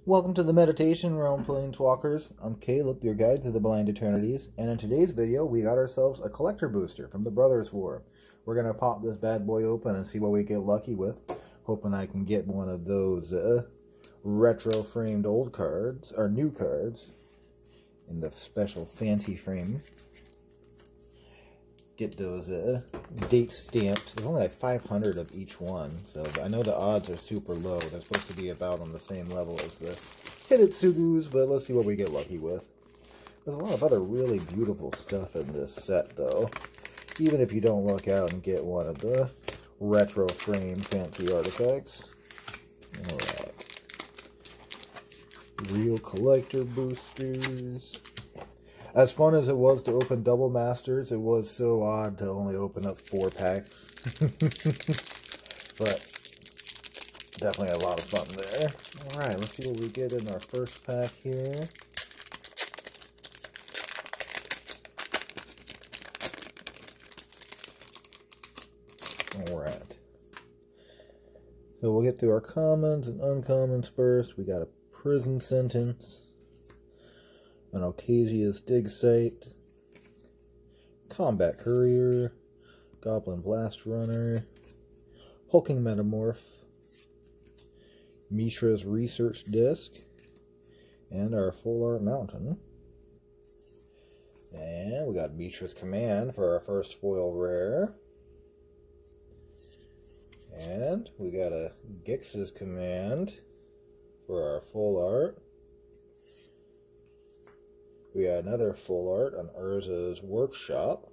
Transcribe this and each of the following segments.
Welcome to the Meditation Realm, Planeswalkers. I'm Caleb, your guide to the Blind Eternities, and in today's video, we got ourselves a collector booster from the Brothers War. We're going to pop this bad boy open and see what we get lucky with, hoping I can get one of those retro-framed old cards, or new cards, in the special fancy frame. Get those date stamped. There's only like 500 of each one, so I know the odds are super low. They're supposed to be about on the same level as the Hidetsugus, but let's see what we get lucky with. There's a lot of other really beautiful stuff in this set, though. Even if you don't look out and get one of the retro frame fancy artifacts. Alright. Real collector boosters. As fun as it was to open Double Masters, it was so odd to only open up 4 packs. But definitely a lot of fun there. Alright, let's see what we get in our first pack here. Alright. So we'll get through our commons and uncommons first. We got a Prison Sentence, an Ocasia's Dig Site, Combat Courier, Goblin Blast Runner, Hulking Metamorph, Mishra's Research Disc, and our Full Art Mountain. And we got Mishra's Command for our first foil rare. And we got a Gix's Command for our full art. We got another full art on Urza's Workshop.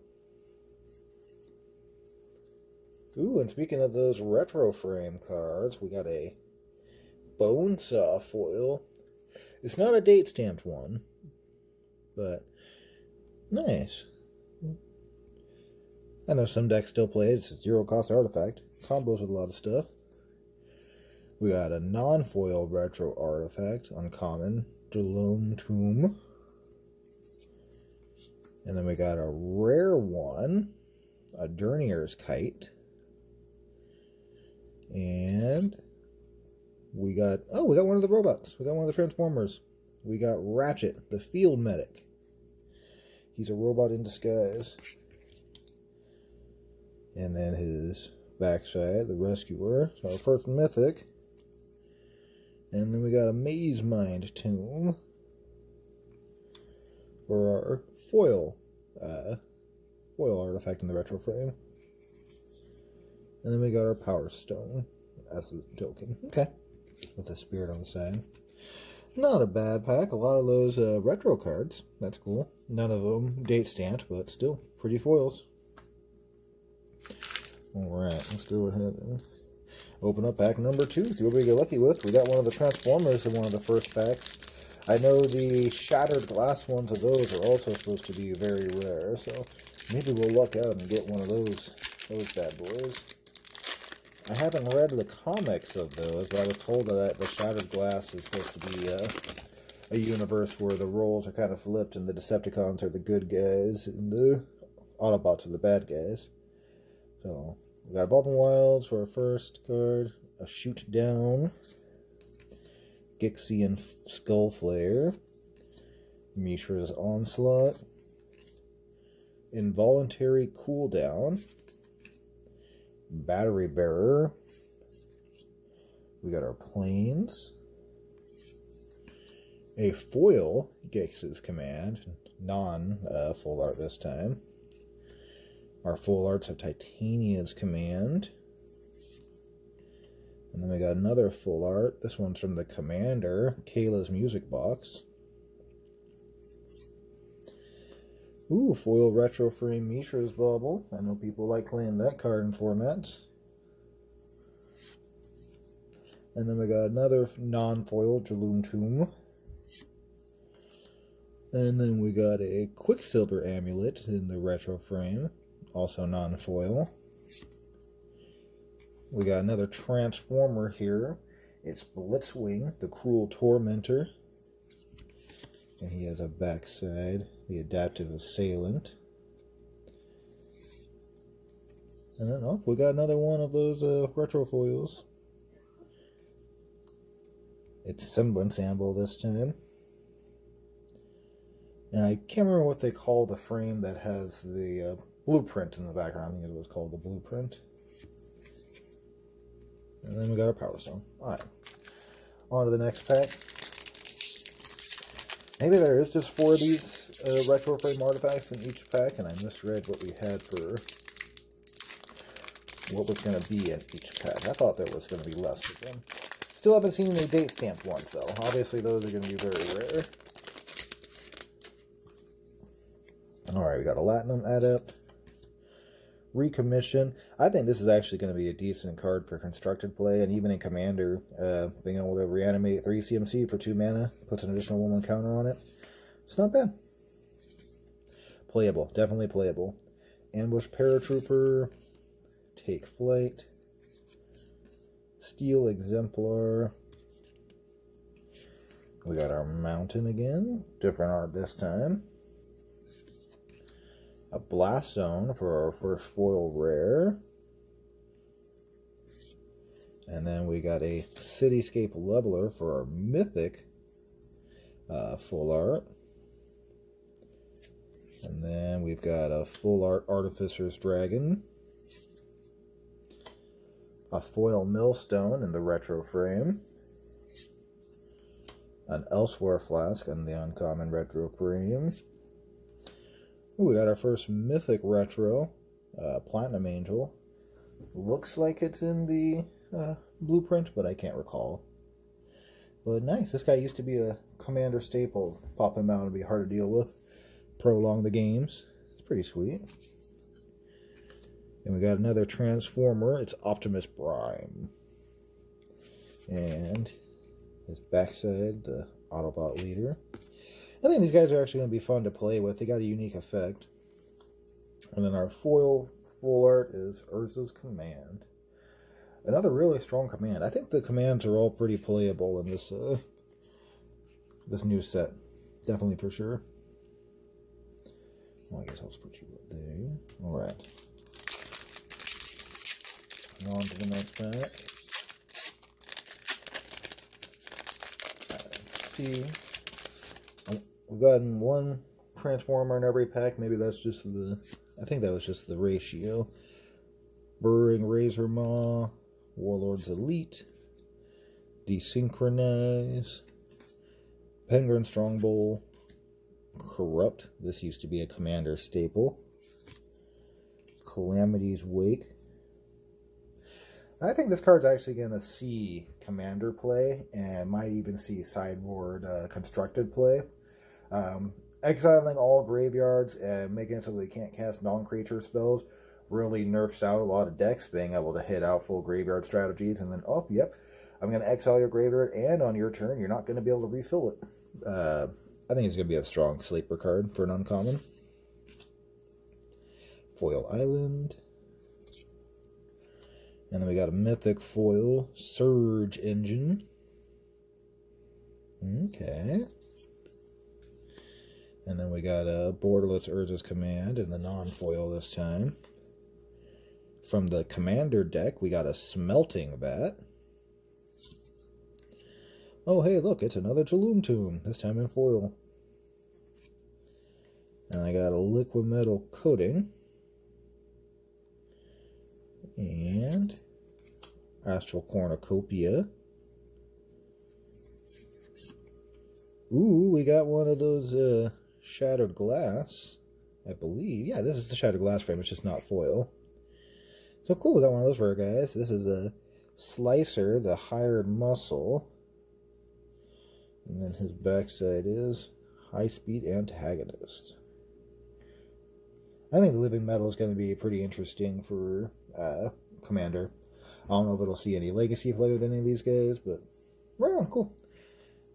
Ooh, and speaking of those retro frame cards, we got a Bonesaw foil. It's not a date stamped one, but nice. I know some decks still play it. It's a 0-cost artifact. Combos with a lot of stuff. We got a non-foil retro artifact, uncommon, Jalome Tomb. And then we got a rare one, a Journeyer's Kite. And we got one of the robots. We got one of the Transformers. We got Ratchet, the Field Medic. He's a robot in disguise. And then his backside, the Rescuer, so our first mythic. And then we got a Maze Mind Tomb for our foil artifact in the retro frame. And then we got our Power Stone as a token. Okay. With a spirit on the side. Not a bad pack. A lot of those retro cards. That's cool. None of them date stamped, but still pretty foils. Alright, let's go ahead and open up pack number 2. See what we get lucky with. We got one of the Transformers in one of the first packs. I know the shattered glass ones of those are also supposed to be very rare, so maybe we'll luck out and get one of those bad boys. I haven't read the comics of those, but I was told that the shattered glass is supposed to be a universe where the roles are kind of flipped and the Decepticons are the good guys and the Autobots are the bad guys. So, we got Evolving Wilds for our first card, a Shoot Down, Gixian Skullflare, Mishra's Onslaught, Involuntary Cooldown, Battery Bearer, we got our Plains, a foil Gix's Command, non-full art this time, our full arts of Titania's Command. And then we got another full art. This one's from the Commander, Kayla's Music Box. Ooh, foil retro frame Mishra's Bauble. I know people like playing that card in formats. And then we got another non-foil Jalome Tomb. And then we got a Quicksilver Amulet in the retro frame. Also non-foil. We got another Transformer here. It's Blitzwing, the Cruel Tormentor. And he has a backside, the Adaptive Assailant. And then, oh, we got another one of those retro foils. It's Semblance Amble this time. And I can't remember what they call the frame that has the blueprint in the background. I think it was called the blueprint. And then we got our Power Stone. Alright. On to the next pack. Maybe there is just 4 of these retro frame artifacts in each pack, and I misread what we had for what was going to be in each pack. I thought there was going to be less of them. Still haven't seen any date stamped ones, though. Obviously, those are going to be very rare. Alright, we got a Latinum Adept. Recommission. I think this is actually going to be a decent card for constructed play, and even in Commander, being able to reanimate 3 CMC for 2 mana, puts an additional 1/1 counter on it. It's not bad. Playable. Definitely playable. Ambush Paratrooper. Take Flight. Steel Exemplar. We got our Mountain again. Different art this time. A Blast Zone for our first foil rare. And then we got a Cityscape Leveler for our mythic full art. And then we've got a full art Artificer's Dragon. A foil Millstone in the retro frame. An Elsewhere Flask in the uncommon retro frame. Ooh, we got our first mythic retro, Platinum Angel. Looks like it's in the blueprint, but I can't recall. But nice. This guy used to be a Commander staple. Pop him out and be hard to deal with. Prolong the games. It's pretty sweet. And we got another Transformer. It's Optimus Prime. And his backside, the Autobot leader. I think these guys are actually going to be fun to play with. They got a unique effect. And then our foil full art is Urza's Command. Another really strong command. I think the commands are all pretty playable in this this new set. Definitely for sure. Well, I guess I'll just put you up there. Alright. On to the next pack. Let's see. We've gotten 1 Transformer in every pack. Maybe that's just the... I think that was just the ratio. Burrowing Razor Maw. Warlord's Elite. Desynchronize. Penguin Strongbow. Corrupt. This used to be a Commander staple. Calamity's Wake. I think this card's actually going to see Commander play, and might even see sideboard constructed play. Exiling all graveyards and making it so they can't cast non-creature spells really nerfs out a lot of decks, being able to hit out full graveyard strategies, and then, oh, yep, I'm going to exile your graveyard, and on your turn, you're not going to be able to refill it. I think it's going to be a strong sleeper card for an uncommon. Foil Island. And then we got a mythic foil, Surge Engine. Okay. And then we got a Borderless Urza's Command in the non-foil this time. From the Commander deck, we got a Smelting Bat. Oh, hey, look, it's another Jaloom Tomb, this time in foil. And I got a Liquid Metal Coating. And Astral Cornucopia. Ooh, we got one of those Shattered Glass, I believe. Yeah, this is the Shattered Glass frame, it's just not foil. So cool, we got one of those for our guys. This is a Slicer, the Hired Muscle. And then his backside is High Speed Antagonist. I think the Living Metal is going to be pretty interesting for Commander. I don't know if it'll see any legacy play with any of these guys, but right on, cool.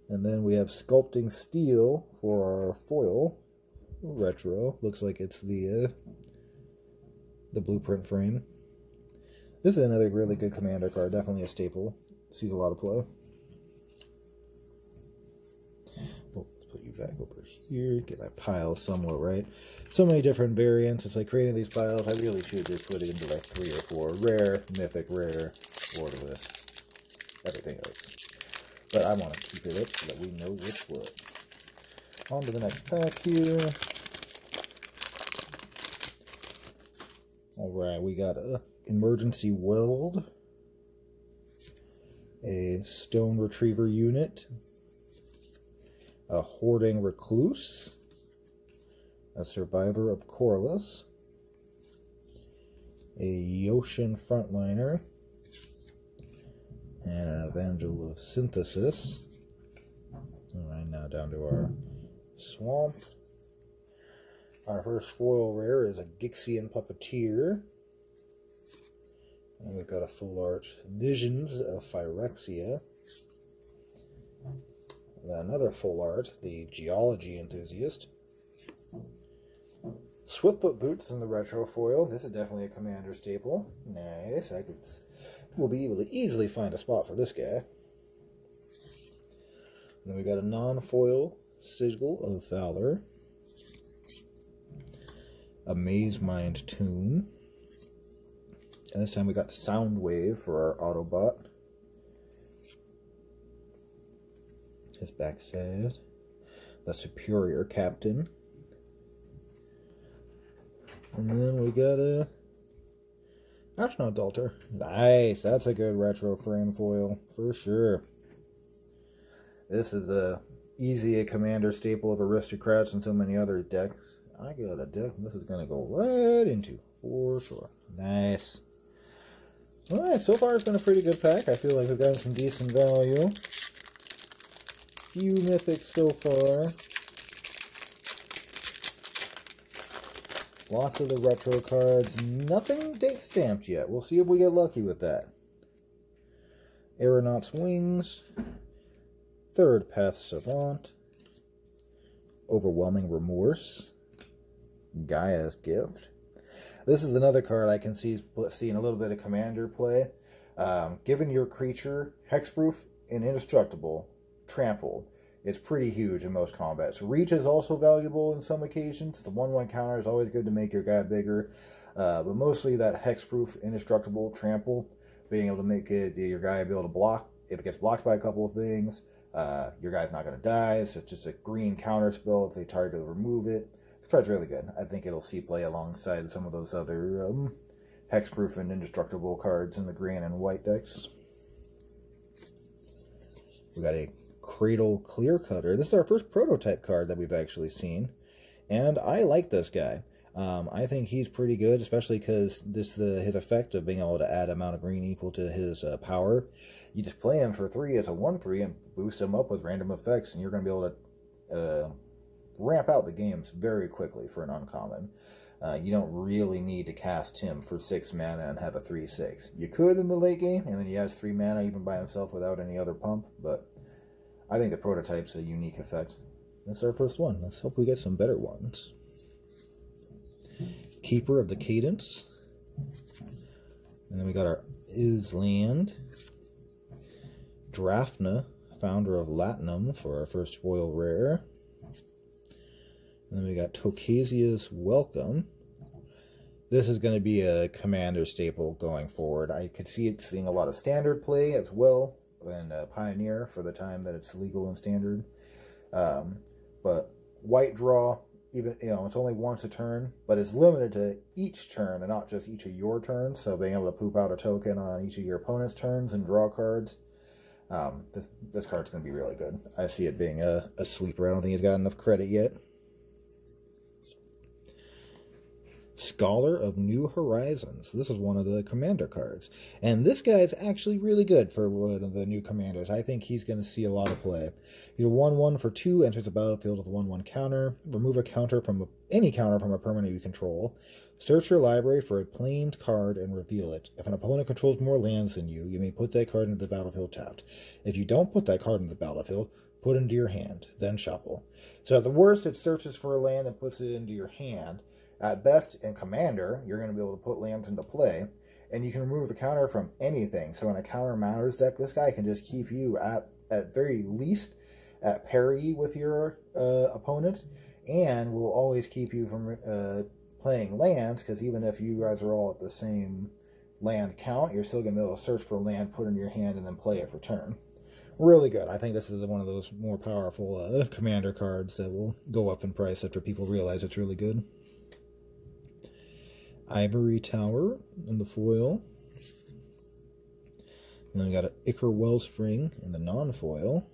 And then we have Sculpting Steel for our foil retro. Looks like it's the blueprint frame. This is another really good Commander card, definitely a staple. Sees a lot of play. Oh, let's put you back over here. Get my pile somewhat right. So many different variants. It's like creating these piles. I really should just put it into like 3 or 4. Rare, mythic, rare, borderless, everything else. but I want to keep it up so that we know what's what. On to the next pack here. Alright, we got a Emergency Weld, a Stone Retriever unit, a Hoarding Recluse, a Survivor of Corliss, a Yoshin Frontliner, and an Evangel of Synthesis. Alright, now down to our Swamp. Our first foil rare is a Gixian Puppeteer. And we've got a full art Visions of Phyrexia. And then another full art, the Geology Enthusiast. Swiftfoot Boots in the retro foil. This is definitely a Commander staple. Nice. We'll be able to easily find a spot for this guy. And then we got a non-foil Sigil of Valor. A Maze Mind Tune. And this time we got Soundwave for our Autobot. His backside. The Superior Captain. And then we got a Astronaut Dalter. Nice, that's a good retro frame foil for sure. This is a Commander staple of Aristocrats and so many other decks. I got a deck this is gonna go right into for sure. Nice. Alright, so far it's been a pretty good pack. I feel like we've gotten some decent value. Few mythics so far. Lots of the retro cards. Nothing date stamped yet. We'll see if we get lucky with that. Aeronaut's Wings. Third Path Savant. Overwhelming Remorse. Gaia's Gift. This is another card I can see seeing a little bit of Commander play. Given your creature hexproof and indestructible, trample, it's pretty huge in most combats. Reach is also valuable in some occasions. The 1/1 counter is always good to make your guy bigger. But mostly that hexproof, indestructible, trample, being able to make your guy be able to block. If it gets blocked by a couple of things, your guy's not going to die. So it's just a green counter spell if they try to remove it. This card's really good. I think it'll see play alongside some of those other hexproof and indestructible cards in the green and white decks. We got a Cradle Clear Cutter. This is our first prototype card that we've actually seen, and I like this guy. I think he's pretty good, especially because his effect of being able to add amount of green equal to his power. You just play him for 3 as a 1/3 and boost him up with random effects, and you're going to be able to ramp out the games very quickly for an uncommon. You don't really need to cast him for 6 mana and have a 3/6. You could in the late game, and then he has 3 mana even by himself without any other pump, but I think the prototype's a unique effect. That's our first one. Let's hope we get some better ones. Keeper of the Cadence. And then we got our Island. Drafna, founder of Latinum, for our first foil rare. And then we got Tokasia's Welcome. This is going to be a Commander staple going forward. I could see it seeing a lot of Standard play as well, and Pioneer for the time that it's legal in Standard. But white draw, even it's only once a turn, but it's limited to each turn and not just each of your turns. So being able to poop out a token on each of your opponent's turns and draw cards. This card's going to be really good. I see it being a sleeper. I don't think he's got enough credit yet. Scholar of New Horizons. This is one of the Commander cards. And this guy is actually really good for one of the new Commanders. I think he's going to see a lot of play. He's a 1/1 for 2, enters the battlefield with a 1/1 counter. Remove a counter from any counter from a permanent you control. Search your library for a plains card and reveal it. If an opponent controls more lands than you, you may put that card into the battlefield tapped. If you don't put that card into the battlefield, put it into your hand, then shuffle. So at the worst, it searches for a land and puts it into your hand. At best, in Commander, you're going to be able to put lands into play, and you can remove the counter from anything. So in a counter matters deck, this guy can just keep you at very least at parity with your opponent, and will always keep you from playing lands, because even if you guys are all at the same land count, you're still going to be able to search for a land, put it in your hand, and then play it for turn. Really good. I think this is one of those more powerful commander cards that will go up in price after people realize it's really good. Ivory Tower in the foil. And then we got an Ichor Wellspring in the non-foil.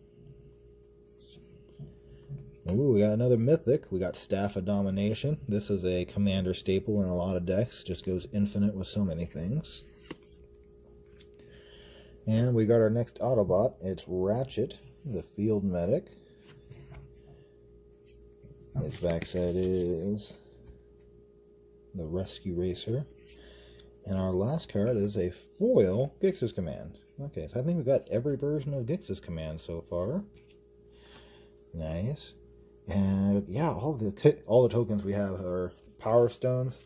Ooh, we got another Mythic. We got Staff of Domination. This is a commander staple in a lot of decks. Just goes infinite with so many things. And we got our next Autobot. It's Ratchet, the Field Medic. His backside is the Rescue Racer. And our last card is a foil Gix's Command. Okay, so I think we got every version of Gix's Command so far. Nice. And yeah, all the tokens we have are Power Stones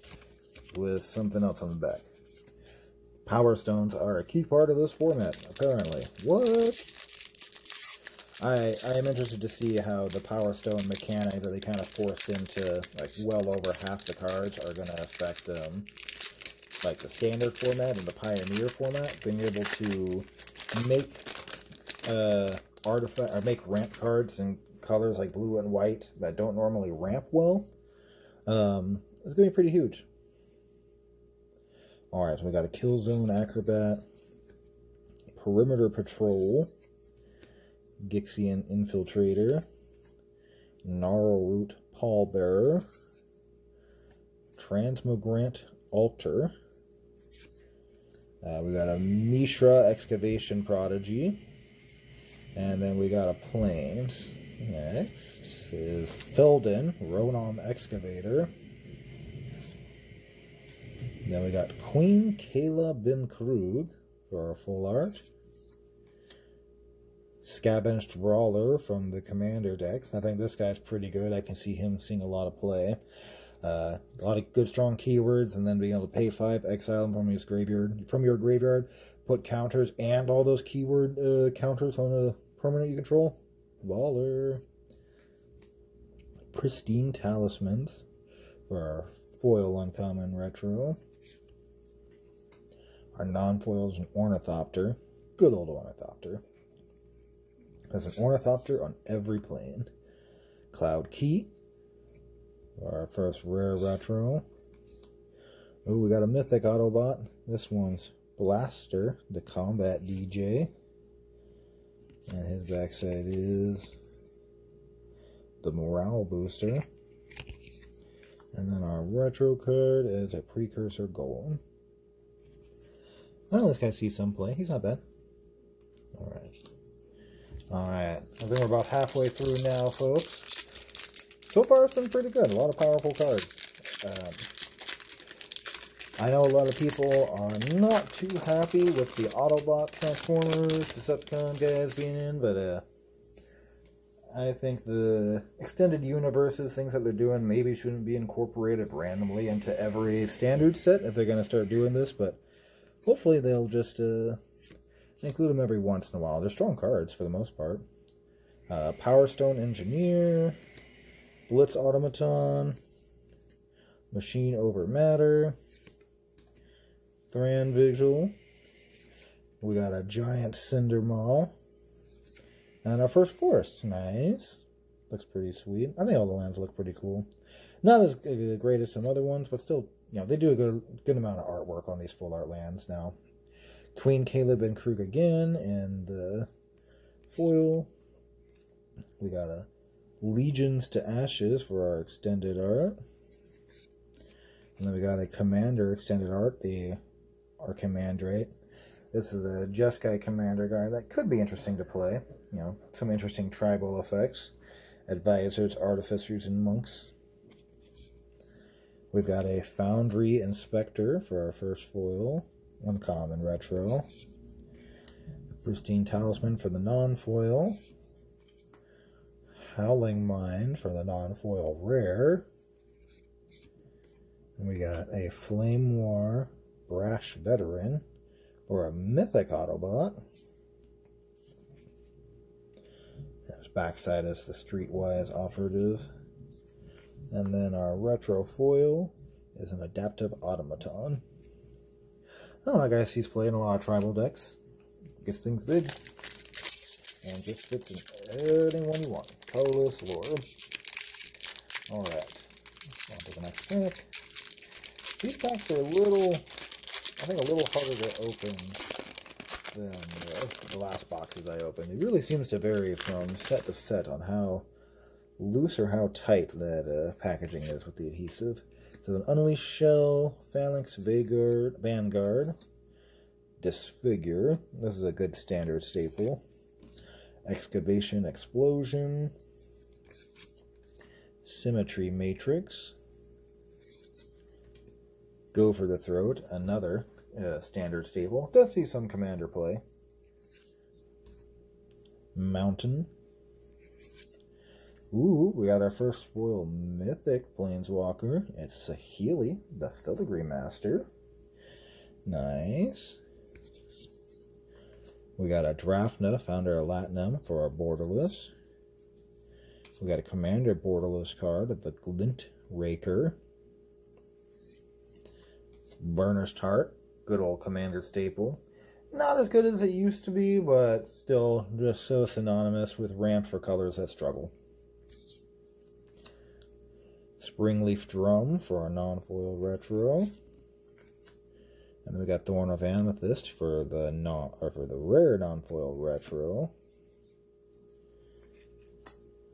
with something else on the back. Power Stones are a key part of this format, apparently. What? I am interested to see how the Power Stone mechanic that they kind of forced into like well over half the cards are going to affect like the standard format and the Pioneer format. Being able to make artifact or make ramp cards in colors like blue and white that don't normally ramp well. It's going to be pretty huge. Alright, so we got a Killzone Acrobat, Perimeter Patrol, Gixian Infiltrator, Gnarlroot Pallbearer, Transmogrant Altar. We got a Mishra Excavation Prodigy, and then we got a Plains. Next is Felden Ronom Excavator. Then we got Queen Kayla Bin Krug for our full art. Scavenged Brawler from the Commander decks. I think this guy's pretty good. I can see him seeing a lot of play. A lot of good strong keywords, and then being able to pay 5, exile him from his graveyard. From your graveyard, put counters and all those keyword counters on a permanent you control. Baller. Pristine Talismans for our foil uncommon retro. Our non-foil is an Ornithopter. Good old Ornithopter. There's an Ornithopter on every plane. Cloud Key. Our first rare retro. Oh, we got a Mythic Autobot. This one's Blaster, the Combat DJ. And his backside is the Morale Booster. And then our retro card is a Precursor Golem. Well, this guy sees some play. He's not bad. Alright. Alright. I think we're about halfway through now, folks. So far, it's been pretty good. A lot of powerful cards. I know a lot of people are not too happy with the Autobot Transformers, Decepticon guys being in, but I think the extended universes, things that they're doing, maybe shouldn't be incorporated randomly into every standard set if they're going to start doing this, but hopefully they'll just include them every once in a while. They're strong cards for the most part. Power Stone Engineer, Blitz Automaton, Machine Over Matter, Thran Vigil. We got a Giant Cinder Maw. And our first forest. Nice. Looks pretty sweet. I think all the lands look pretty cool. Not as great as some other ones, but still, you know, they do a good amount of artwork on these full art lands now. Queen Kayla Bin Krug again, and the foil. We got a Legions to Ashes for our extended art. And then we got a Commander extended art, our Commandrate. This is a Jeskai Commander guy that could be interesting to play. You know, some interesting tribal effects. Advisors, Artificers, and Monks. We've got a Foundry Inspector for our first foil. Uncommon retro. A Pristine Talisman for the non-foil. Howling Mind for the non-foil rare. And we got a Flame War Brash Veteran for a Mythic Autobot. And his backside is the Streetwise Operative. And then our retro foil is an Adaptive Automaton. Oh, that guy sees play in a lot of tribal decks. Gets things big. and just fits in anyone you want. Colorless Lure. Alright, on to the next pack. These packs are a little, I think a little harder to open than the last boxes I opened. It really seems to vary from set to set on how loose or how tight that packaging is with the adhesive. So an Unleashed Shell, Phalanx Vanguard, Disfigure. This is a good standard staple. Excavation Explosion, Symmetry Matrix, Go for the Throat, another standard staple. Does see some Commander play. Mountain. Ooh, we got our first foil Mythic Planeswalker. It's Saheeli, the Filigree Master. Nice. We got a Drafna, Founder of Latinum for our Borderless. We got a Commander Borderless card of the Glint Raker. Burner's Tart, good old Commander staple. Not as good as it used to be, but still just so synonymous with ramp for colors that struggle. Springleaf Drum for our non-foil retro. And then we got Thorn of Amethyst for the rare non-foil retro.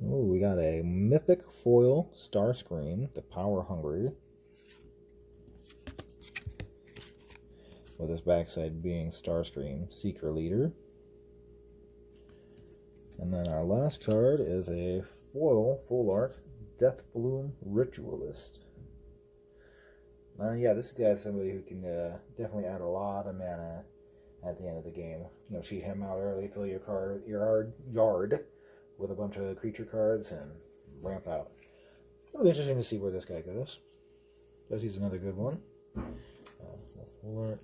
Ooh, we got a Mythic Foil Starscream, the Power Hungry. With his backside being Starscream, Seeker Leader. And then our last card is a foil full art Deathbloom Ritualist. Yeah, this guy's somebody who can definitely add a lot of mana at the end of the game. You know, cheat him out early, fill your yard with a bunch of creature cards, and ramp out. It'll be interesting to see where this guy goes. But he's another good one. Alright,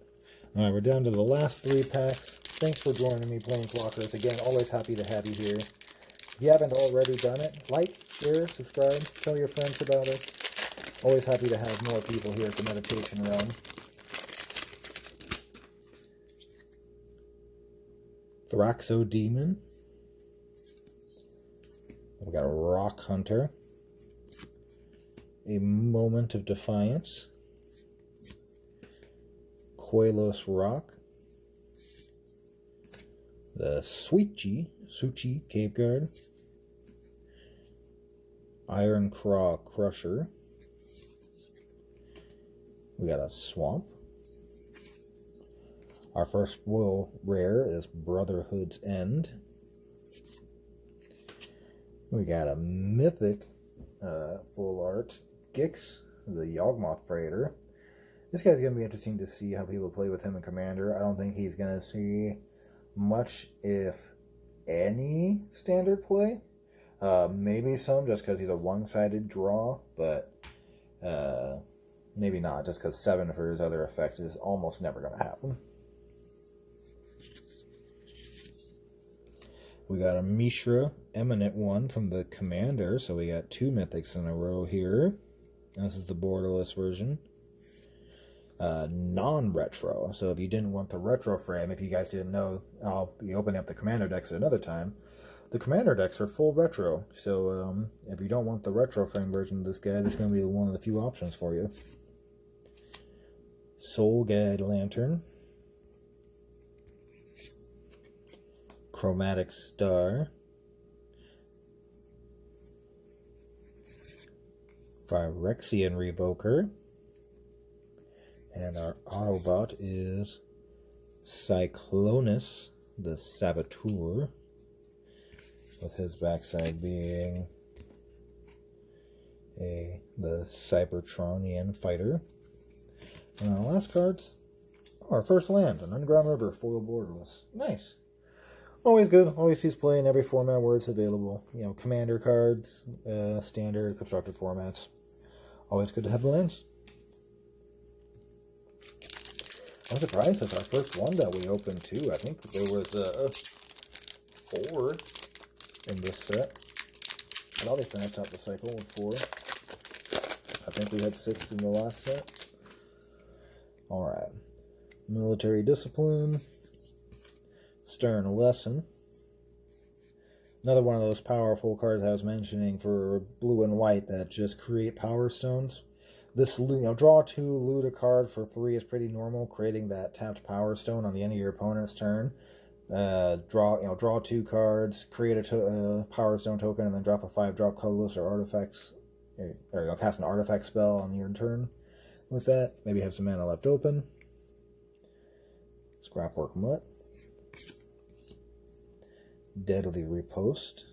we're down to the last 3 packs. Thanks for joining me, Planeswalkers. Again, always happy to have you here. If you haven't already done it, like, share, subscribe, tell your friends about it. Always happy to have more people here at the Meditation Realm. Thraxodemon. We've got a Rock Hunter. A Moment of Defiance. Koilos Rock. The Suchi Cave Guard. Ironclaw Crusher. We got a Swamp. Our first foil rare is Brotherhood's End. We got a Mythic full art Gix, the Yawgmoth Praetor. This guy's going to be interesting to see how people play with him in Commander. I don't think he's going to see much, if any, standard play. Maybe some, just because he's a one-sided draw, but maybe not, just because 7 for his other effect is almost never going to happen. We got a Mishra Eminent One from the Commander, so we got 2 Mythics in a row here. This is the borderless version. Non-retro, so if you didn't want the retro frame, if you guys didn't know, I'll be opening up the Commander decks at another time. The Commander decks are full retro, so if you don't want the retro frame version of this guy, this is going to be one of the few options for you. Soul Guide Lantern. Chromatic Star. Phyrexian Revoker. And our Autobot is Cyclonus, the Saboteur, with his backside being the Cybertronian Fighter. And our last cards, our first land, an Underground River, foil borderless. Nice. Always good. Always sees play in every format where it's available. You know, Commander cards, standard, constructed formats. Always good to have the lands. I'm surprised that's our first one that we opened too. I think there was 4 in this set. I thought they finished out the cycle with 4. I think we had 6 in the last set. Alright. Military Discipline. Stern Lesson. Another one of those powerful cards I was mentioning for blue and white that just create power stones. This, draw 2, loot a card for 3 is pretty normal, creating that tapped power stone on the end of your opponent's turn. Draw 2 cards, create a power stone token, and then drop a 5-drop colorless or artifacts, or cast an artifact spell on your turn. With that, maybe have some mana left open. Scrapwork Mutt. Deadly Riposte.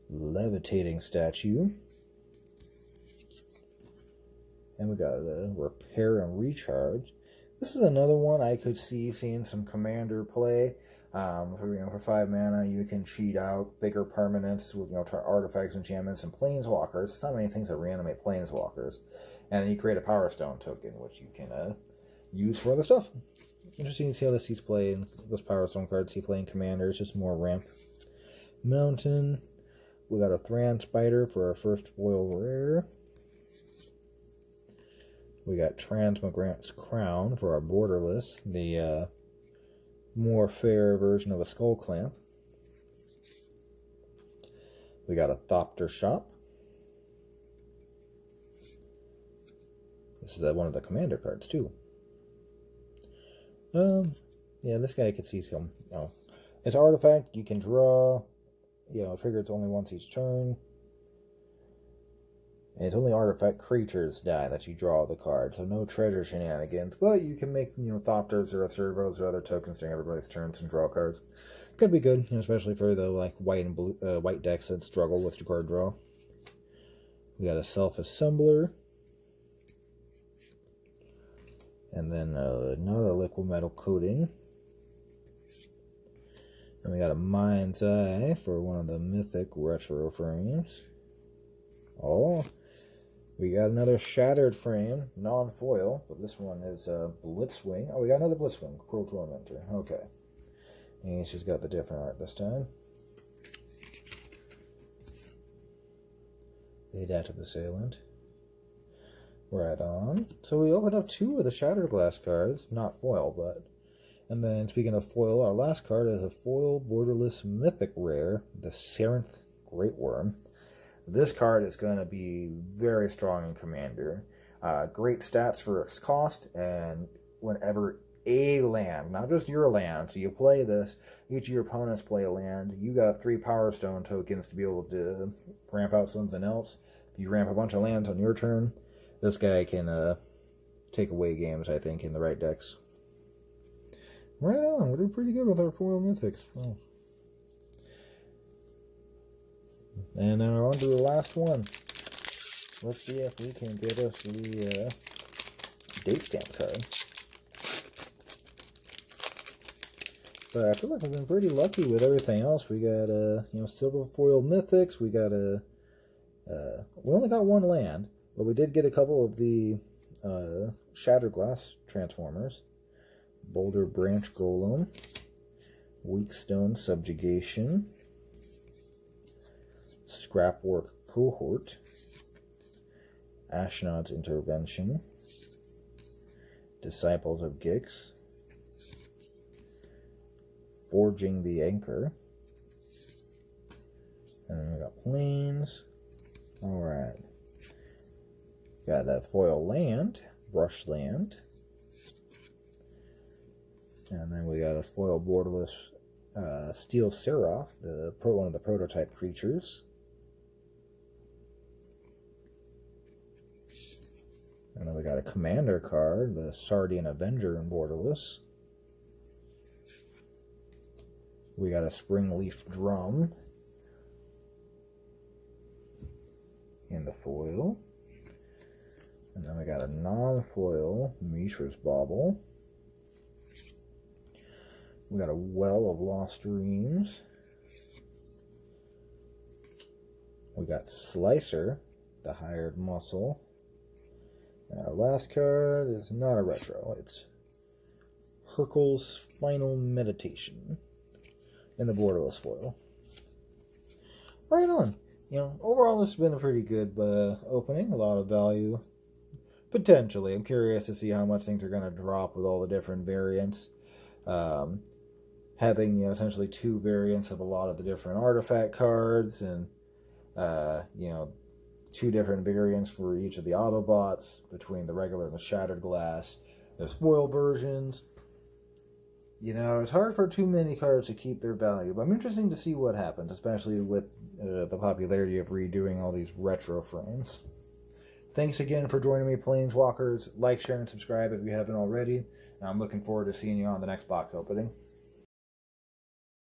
Levitating Statue. And we got a Repair and Recharge. This is another one I could see seeing some commander play. For 5 mana, you can cheat out bigger permanents with artifacts, enchantments, and planeswalkers. There's not many things that reanimate planeswalkers. And then you create a Power Stone token, which you can use for other stuff. Interesting to see how this sees play in those Power Stone cards. See play in commander. It's just more ramp. Mountain. We got a Thran Spider for our first foil rare. We got Transmogrant's Crown for our borderless, the more fair version of a Skull Clamp. We got a Thopter Shop. This is one of the commander cards too. Yeah, this guy I could see come. It's artifact. You can draw. Triggers only once each turn. And it's only artifact creatures die that you draw the card, so no treasure shenanigans. But you can make, Thopters or Servos or other tokens during everybody's turns and draw cards. Could be good, especially for the white and blue, white decks that struggle with your card draw. We got a Self-Assembler. And then another Liquid Metal Coating. And we got a Mind's Eye for one of the Mythic Retro frames. Oh, we got another Shattered frame, non-foil, but this one is Blitzwing. Oh, we got another Blitzwing, Cruel Tormentor. Okay. And she's got the different art this time. The Adaptive Assailant. Right on. So we opened up 2 of the Shattered Glass cards, not foil, but. And then speaking of foil, our last card is a foil borderless mythic rare, the Sarenth Great Worm. This card is going to be very strong in Commander. Great stats for its cost, and whenever a land, not just your land, so you play this, each of your opponents play a land, you got 3 Power Stone tokens to be able to ramp out something else. If you ramp a bunch of lands on your turn, this guy can take away games, I think, in the right decks. Right on, we're doing pretty good with our foil mythics. Oh. And now on to the last one. Let's see if we can get us the date stamp card. But I feel like I've been pretty lucky with everything else. We got silver foil mythics. We got we only got 1 land, but we did get a couple of the Shattered Glass Transformers. Boulder Branch Golem. Weakstone Subjugation. Scrapwork Cohort, Ashnod's Intervention, Disciples of Gix, Forging the Anchor, and then we got Plains. Alright. Got that foil land, Brushland, and then we got a foil borderless Steel Seraph, one of the prototype creatures. And then we got a commander card, the Sardian Avenger in borderless. We got a Springleaf Drum in the foil. And then we got a non-foil Mishra's Bauble. We got a Well of Lost Dreams. We got Slicer, the Hired Muscle. And our last card is not a retro. It's Hurkyl's Final Meditation in the borderless foil. Right on. Overall this has been a pretty good opening. A lot of value. Potentially. I'm curious to see how much things are going to drop with all the different variants. having, you know, essentially two variants of a lot of the different artifact cards, and you know, two different variants for each of the Autobots between the regular and the Shattered Glass. There's foil versions. You know, it's hard for too many cards to keep their value, but I'm interested to see what happens, especially with the popularity of redoing all these retro frames. Thanks again for joining me, Planeswalkers. Like, share, and subscribe if you haven't already. And I'm looking forward to seeing you on the next box opening.